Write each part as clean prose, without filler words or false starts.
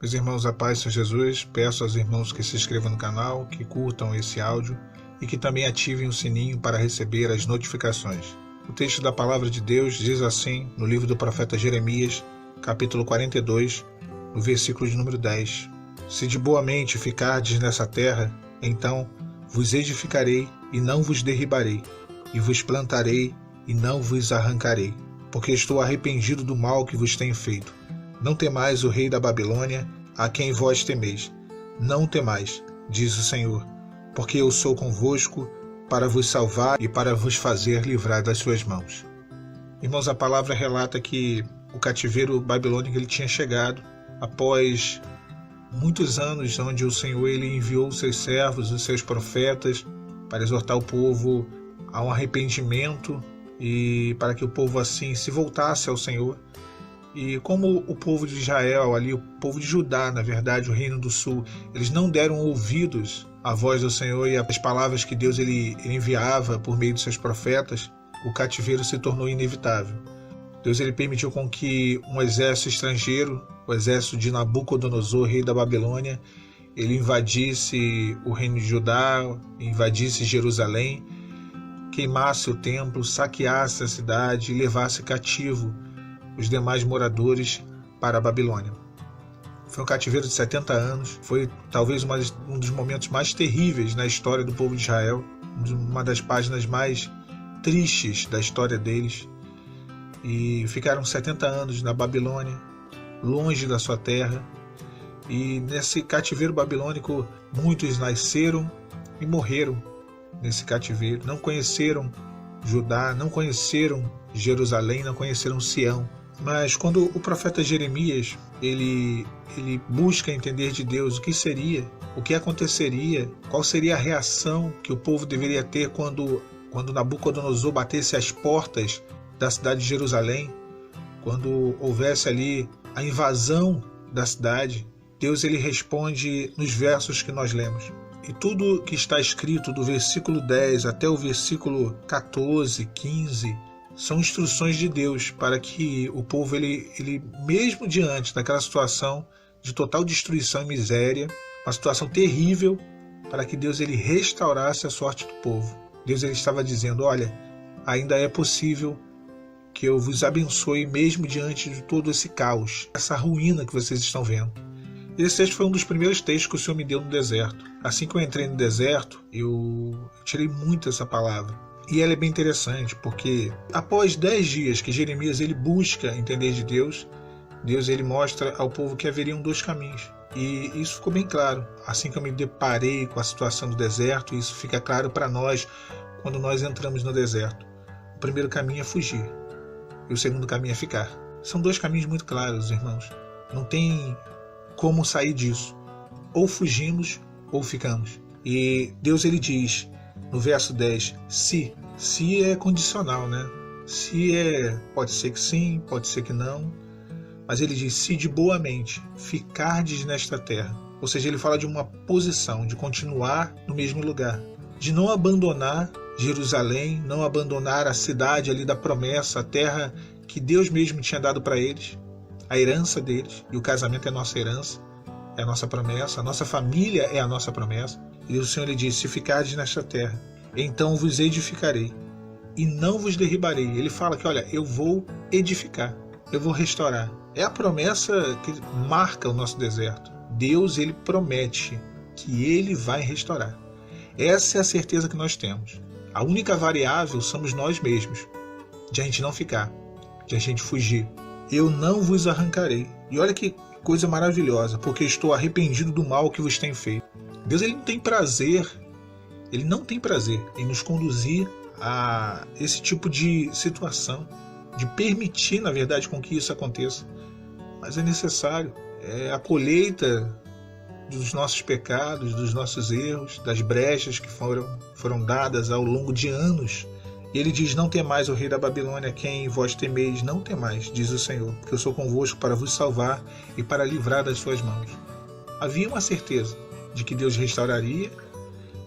Meus irmãos, a paz, Senhor Jesus, peço aos irmãos que se inscrevam no canal, que curtam esse áudio e que também ativem o sininho para receber as notificações. O texto da Palavra de Deus diz assim, no livro do profeta Jeremias, capítulo 42, no versículo de número 10. Se de boa mente ficardes nessa terra, então vos edificarei e não vos derribarei, e vos plantarei e não vos arrancarei, porque estou arrependido do mal que vos tenho feito. Não temais o rei da Babilônia, a quem vós temeis. Não temais, diz o Senhor, porque eu sou convosco para vos salvar e para vos fazer livrar das suas mãos. Irmãos, a palavra relata que o cativeiro babilônico ele tinha chegado após muitos anos onde o Senhor ele enviou os seus servos, os seus profetas, para exortar o povo a um arrependimento e para que o povo assim se voltasse ao Senhor. E como o povo de Israel, ali, o povo de Judá, na verdade, o reino do sul, eles não deram ouvidos à voz do Senhor e às palavras que Deus ele enviava por meio de seus profetas, o cativeiro se tornou inevitável. Deus ele permitiu com que um exército estrangeiro, o exército de Nabucodonosor, rei da Babilônia, ele invadisse o reino de Judá, invadisse Jerusalém, queimasse o templo, saqueasse a cidade e levasse cativo os demais moradores para a Babilônia. Foi um cativeiro de 70 anos, foi talvez um dos momentos mais terríveis na história do povo de Israel, uma das páginas mais tristes da história deles. E ficaram 70 anos na Babilônia, longe da sua terra. E nesse cativeiro babilônico, muitos nasceram e morreram nesse cativeiro. Não conheceram Judá, não conheceram Jerusalém, não conheceram Sião. Mas quando o profeta Jeremias ele busca entender de Deus o que seria, o que aconteceria, qual seria a reação que o povo deveria ter quando Nabucodonosor batesse as portas da cidade de Jerusalém, quando houvesse ali a invasão da cidade, Deus ele responde nos versos que nós lemos. E tudo que está escrito do versículo 10 até o versículo 14, 15, são instruções de Deus para que o povo, ele mesmo diante daquela situação de total destruição e miséria, uma situação terrível, para que Deus ele restaurasse a sorte do povo. Deus ele estava dizendo, olha, ainda é possível que eu vos abençoe mesmo diante de todo esse caos, essa ruína que vocês estão vendo. Esse texto foi um dos primeiros textos que o Senhor me deu no deserto. Assim que eu entrei no deserto, eu tirei muito essa palavra. E ela é bem interessante, porque após 10 dias que Jeremias ele busca entender de Deus, Deus ele mostra ao povo que haveriam 2 caminhos. E isso ficou bem claro. Assim que eu me deparei com a situação do deserto, isso fica claro para nós quando nós entramos no deserto. O primeiro caminho é fugir, e o segundo caminho é ficar. São 2 caminhos muito claros, irmãos. Não tem como sair disso. Ou fugimos, ou ficamos. E Deus ele diz no verso 10, se é condicional, né? Se pode ser que sim, pode ser que não, mas ele diz, se de boa mente ficardes nesta terra, ou seja, ele fala de uma posição, de continuar no mesmo lugar, de não abandonar Jerusalém, não abandonar a cidade ali da promessa, a terra que Deus mesmo tinha dado para eles, a herança deles, e o casamento é a nossa herança, é a nossa promessa, a nossa família é a nossa promessa. E o Senhor lhe disse, se ficardes nesta terra, então vos edificarei e não vos derribarei. Ele fala que, olha, eu vou edificar, eu vou restaurar. É a promessa que marca o nosso deserto. Deus, ele promete que ele vai restaurar. Essa é a certeza que nós temos. A única variável somos nós mesmos, de a gente não ficar, de a gente fugir. Eu não vos arrancarei. E olha que coisa maravilhosa, porque estou arrependido do mal que vos tenho feito. Deus ele não tem prazer em nos conduzir a esse tipo de situação, de permitir, na verdade, com que isso aconteça. Mas é necessário. É a colheita dos nossos pecados, dos nossos erros, das brechas que foram dadas ao longo de anos. E ele diz, não temais o rei da Babilônia, quem vós temeis, não temais, diz o Senhor, porque eu sou convosco para vos salvar e para livrar das suas mãos. Havia uma certeza de que Deus restauraria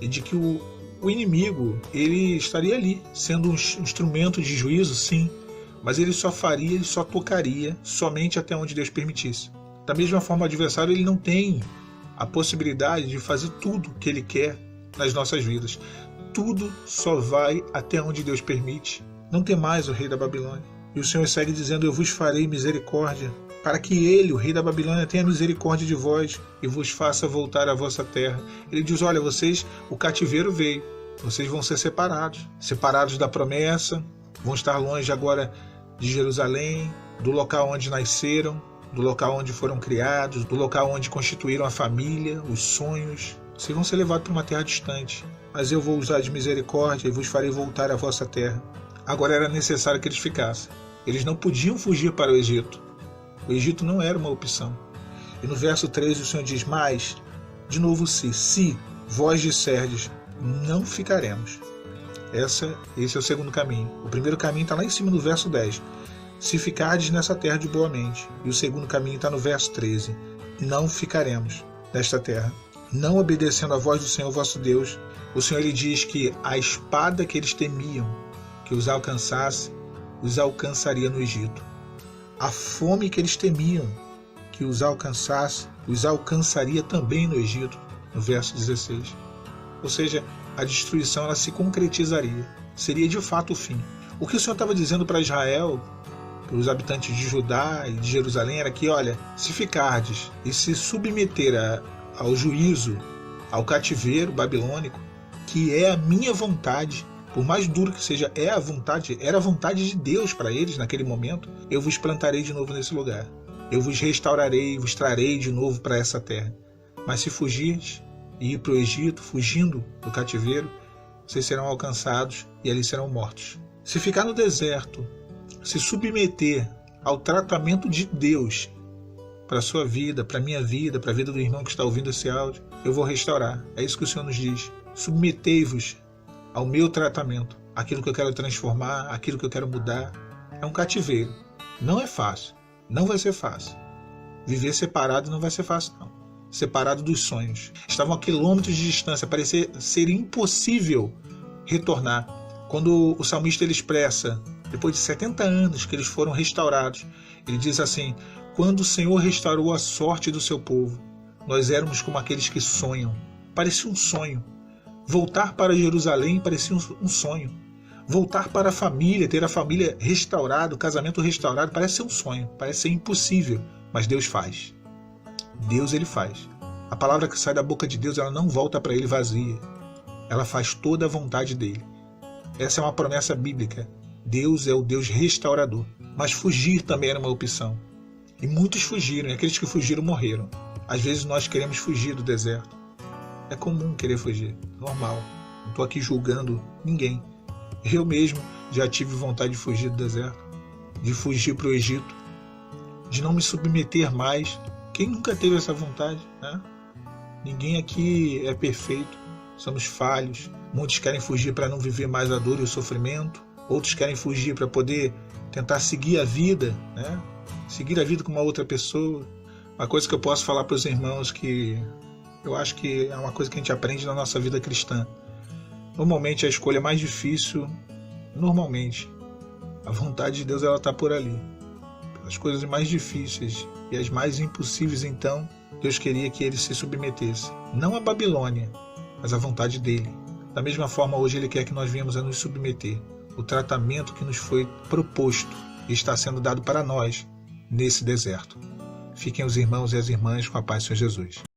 e de que o inimigo ele estaria ali, sendo um instrumento de juízo, sim, mas ele só faria, ele só tocaria somente até onde Deus permitisse. Da mesma forma, o adversário ele não tem a possibilidade de fazer tudo que ele quer nas nossas vidas. Tudo só vai até onde Deus permite. Não tem mais o rei da Babilônia. E o Senhor segue dizendo: eu vos farei misericórdia, para que ele, o rei da Babilônia, tenha misericórdia de vós e vos faça voltar à vossa terra. Ele diz: olha, vocês, o cativeiro veio, vocês vão ser separados da promessa, vão estar longe agora de Jerusalém, do local onde nasceram, do local onde foram criados, do local onde constituíram a família, os sonhos. Vocês vão ser levados para uma terra distante, mas eu vou usar de misericórdia e vos farei voltar à vossa terra. Agora era necessário que eles ficassem. Eles não podiam fugir para o Egito. O Egito não era uma opção. E no verso 13 o Senhor diz: mas, de novo, se vós disserdes, não ficaremos. Esse é o segundo caminho. O primeiro caminho está lá em cima no verso 10. Se ficardes nessa terra de boa mente. E o segundo caminho está no verso 13. Não ficaremos nesta terra. Não obedecendo a voz do Senhor vosso Deus. O Senhor lhe diz que a espada que eles temiam que os alcançasse, os alcançaria no Egito. A fome que eles temiam que os alcançasse, os alcançaria também no Egito, no verso 16. Ou seja, a destruição ela se concretizaria. Seria de fato o fim. O que o Senhor estava dizendo para Israel, para os habitantes de Judá e de Jerusalém, era que, olha, se ficardes e se submeter ao juízo, ao cativeiro babilônico, que é a minha vontade, por mais duro que seja, era a vontade de Deus para eles naquele momento, eu vos plantarei de novo nesse lugar. Eu vos restaurarei, vos trarei de novo para essa terra. Mas se fugirdes e ir para o Egito, fugindo do cativeiro, vocês serão alcançados e ali serão mortos. Se ficar no deserto, se submeter ao tratamento de Deus para a sua vida, para a minha vida, para a vida do irmão que está ouvindo esse áudio, eu vou restaurar. É isso que o Senhor nos diz. Submetei-vos ao meu tratamento, aquilo que eu quero transformar, aquilo que eu quero mudar. É um cativeiro. Não é fácil. Não vai ser fácil. Viver separado não vai ser fácil, não. Separado dos sonhos. Estavam a quilômetros de distância. Parecia ser impossível retornar. Quando o salmista ele expressa, depois de 70 anos que eles foram restaurados, ele diz assim: quando o Senhor restaurou a sorte do seu povo, nós éramos como aqueles que sonham. Parecia um sonho. Voltar para Jerusalém parecia um sonho. Voltar para a família, ter a família restaurada, o casamento restaurado, parece ser um sonho, parece ser impossível. Mas Deus faz. Deus ele faz. A palavra que sai da boca de Deus, ela não volta para ele vazia. Ela faz toda a vontade dele. Essa é uma promessa bíblica. Deus é o Deus restaurador. Mas fugir também era uma opção. E muitos fugiram, e aqueles que fugiram morreram. Às vezes nós queremos fugir do deserto. É comum querer fugir, normal. Não estou aqui julgando ninguém. Eu mesmo já tive vontade de fugir do deserto, de fugir para o Egito, de não me submeter mais. Quem nunca teve essa vontade, né? Ninguém aqui é perfeito, somos falhos. Muitos querem fugir para não viver mais a dor e o sofrimento. Outros querem fugir para poder tentar seguir a vida, né? Seguir a vida com uma outra pessoa. Uma coisa que eu posso falar para os irmãos que eu acho que é uma coisa que a gente aprende na nossa vida cristã. Normalmente a escolha mais difícil, a vontade de Deus ela está por ali. As coisas mais difíceis e as mais impossíveis, então, Deus queria que ele se submetesse. Não à Babilônia, mas à vontade dele. Da mesma forma, hoje ele quer que nós venhamos a nos submeter. O tratamento que nos foi proposto e está sendo dado para nós nesse deserto. Fiquem os irmãos e as irmãs com a paz do Senhor Jesus.